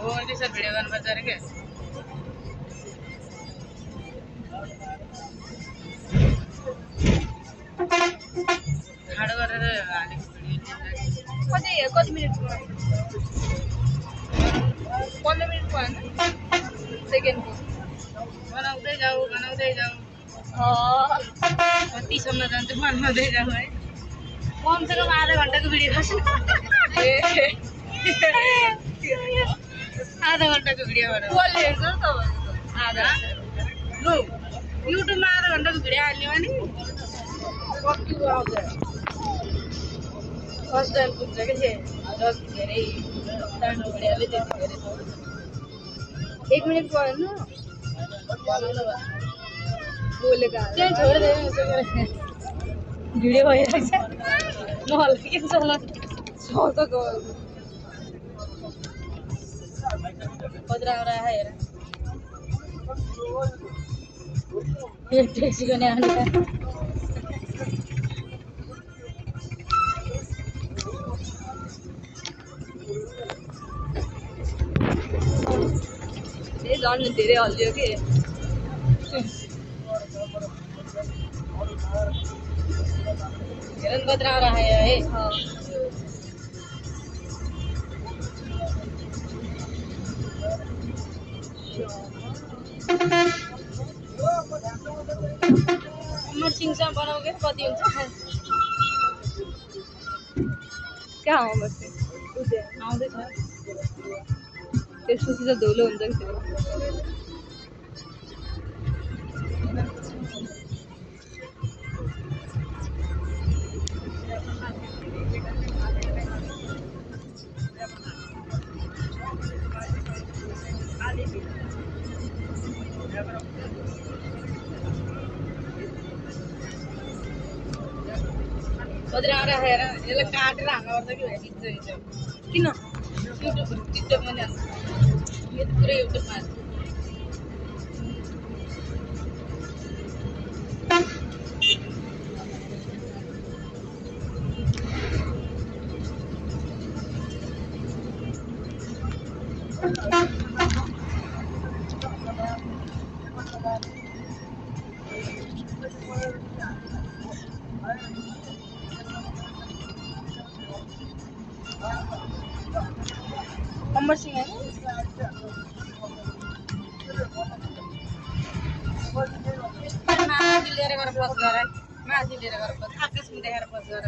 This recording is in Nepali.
हो त्यसो भिडियो गर्नुपर्छ अरे के खाडो गरेर हालेको भिडियो कति मिनट 15 मिनट भयो हैन सेकेन्डको बनाउँदै जाऊ कतिसम्म जान्छ बनाउँदै जाऊ है कमसेकम आधा घन्टाको भिडियो गर्छु आधा घन्टाको भिडियो आधा लु युट्युबमा आधा घन्टाको भिडियो हाल्ने भने कति आउँछ फर्स्ट टाइम पुग्छ कि धेरै सानो भिडियोले त्यति धेरै 1 मिनट भयो न बनाउनु भयो बोलेका त्यही छोडिदियो भिडियो भइरहेछ नहल्ला के चला सौतो गयो कत्रा हेर एक ट्याक्सीको नि आउने झन् धेरै हल्लियो कि हेर कत्रा है अमर सिंहसँग बनाऊ के कति हुन्छ कहाँ हो बस्ने आउँदैछ त्यसपछि त धुलो हुन्छ कि त्यो कत्रा हेर यसलाई काटेर हाल्नुपर्छ कि भाइ बिच किन युट्युबमा नि हाल्छ यो त पुरै युट्युबमा हाल्छ अमर सिंह है माथि लिएर गएर पोस्ट गर आकाशमा देखाएर पोस्ट गर